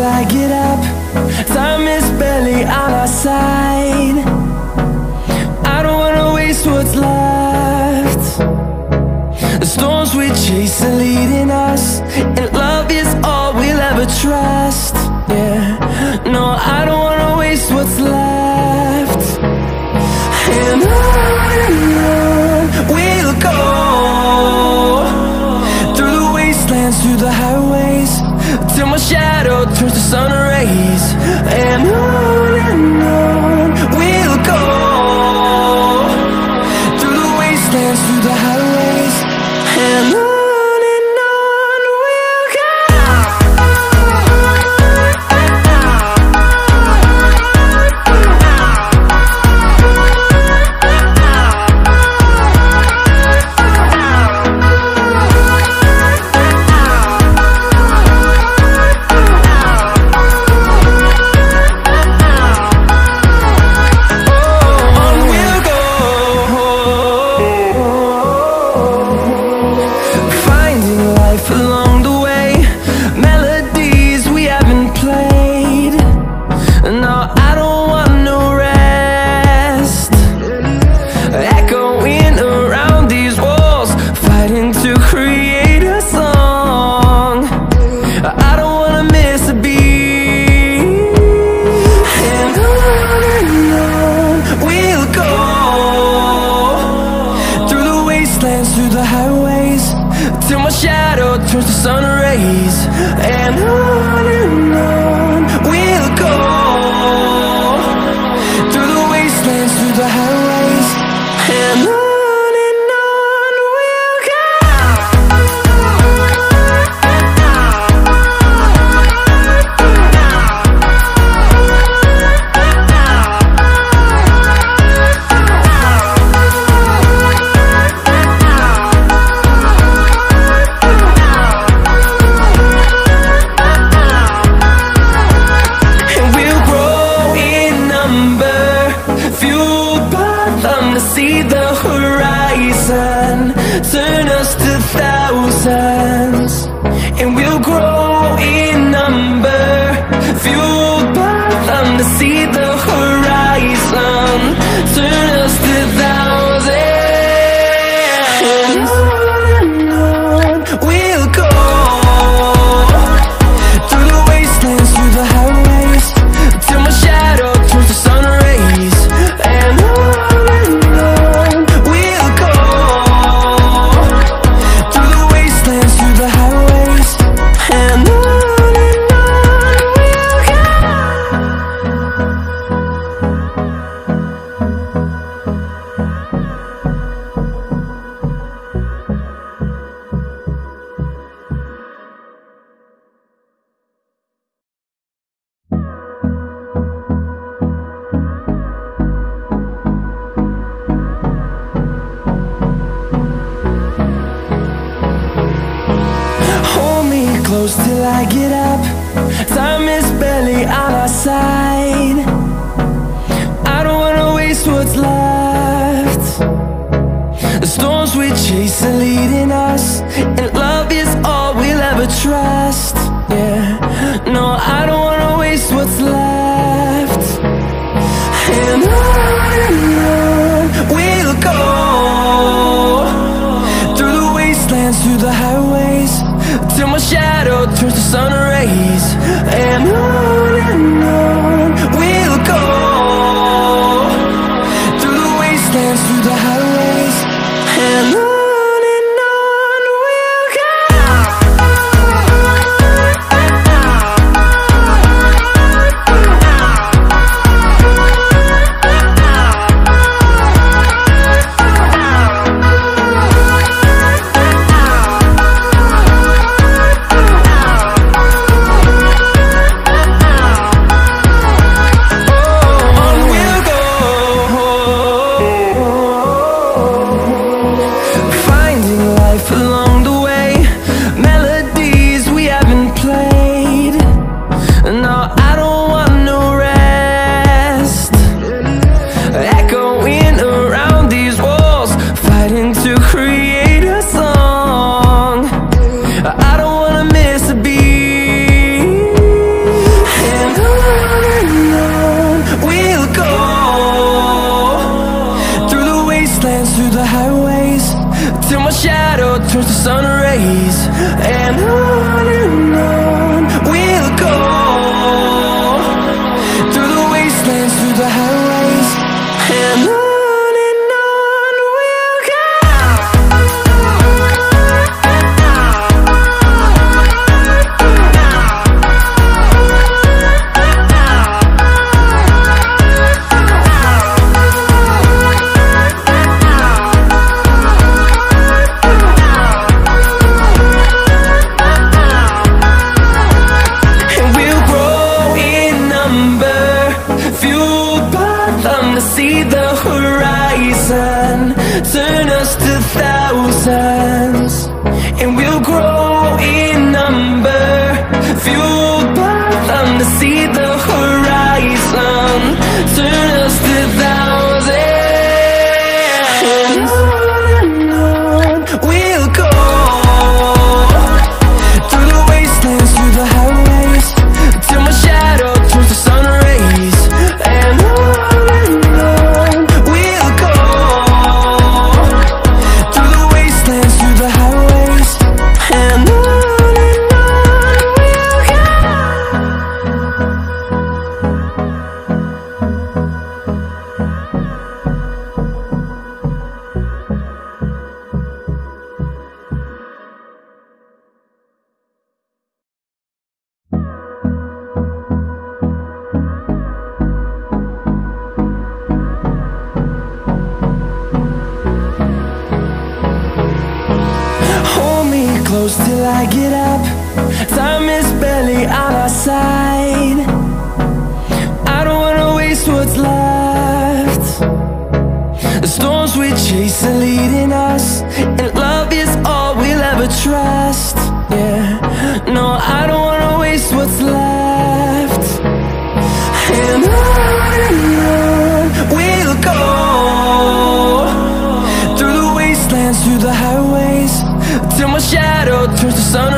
till I get up. Time is barely on our side. I don't wanna waste what's left. The storms we chase are leading us, and love is all we'll ever trust. Yeah, no, I don't wanna waste what's left. And on we'll go, through the wastelands, through the highways, till my shadow turns to sun rays. And on we'll go, through the wastelands, through the highways, and on. Through the highways, till my shadow turns to sun rays. And on we'll go, through the wastelands, through the highways, and on. See the horizon turn us to thousands, and we'll grow in number, fueled by them. To see the horizon turn us to thousands, and on we'll go, through the wastelands, through the highways, till my shadow turns to sun rays. And close till I get up. Time is barely on our side. I don't wanna waste what's left. The storms we chase are leading us, and love is all we'll ever trust. Yeah, no, I don't wanna waste what's left. And on we'll go, through the wastelands, through the highways, till my shadow turns to sun rays. And on we'll go, through the wastelands, through the highways, and on we'll go. turns to sun rays. And on we'll go, through the wastelands, through the highways. And on we'll go. See the horizon, turn us to thousands, and we'll grow in number, fueled by them to see the horizon, turn us to thousands. And on we'll go, through the wastelands, through the highways, till my shadow turns to sun rays. And close till I get up. Time is barely on our side. I don't wanna waste what's left. The storms we chase are leading us, and love is all we'll ever trust. Yeah, no, I don't wanna waste what's left. And on we'll go, through the wastelands, through the highways, till my shadow turns to sun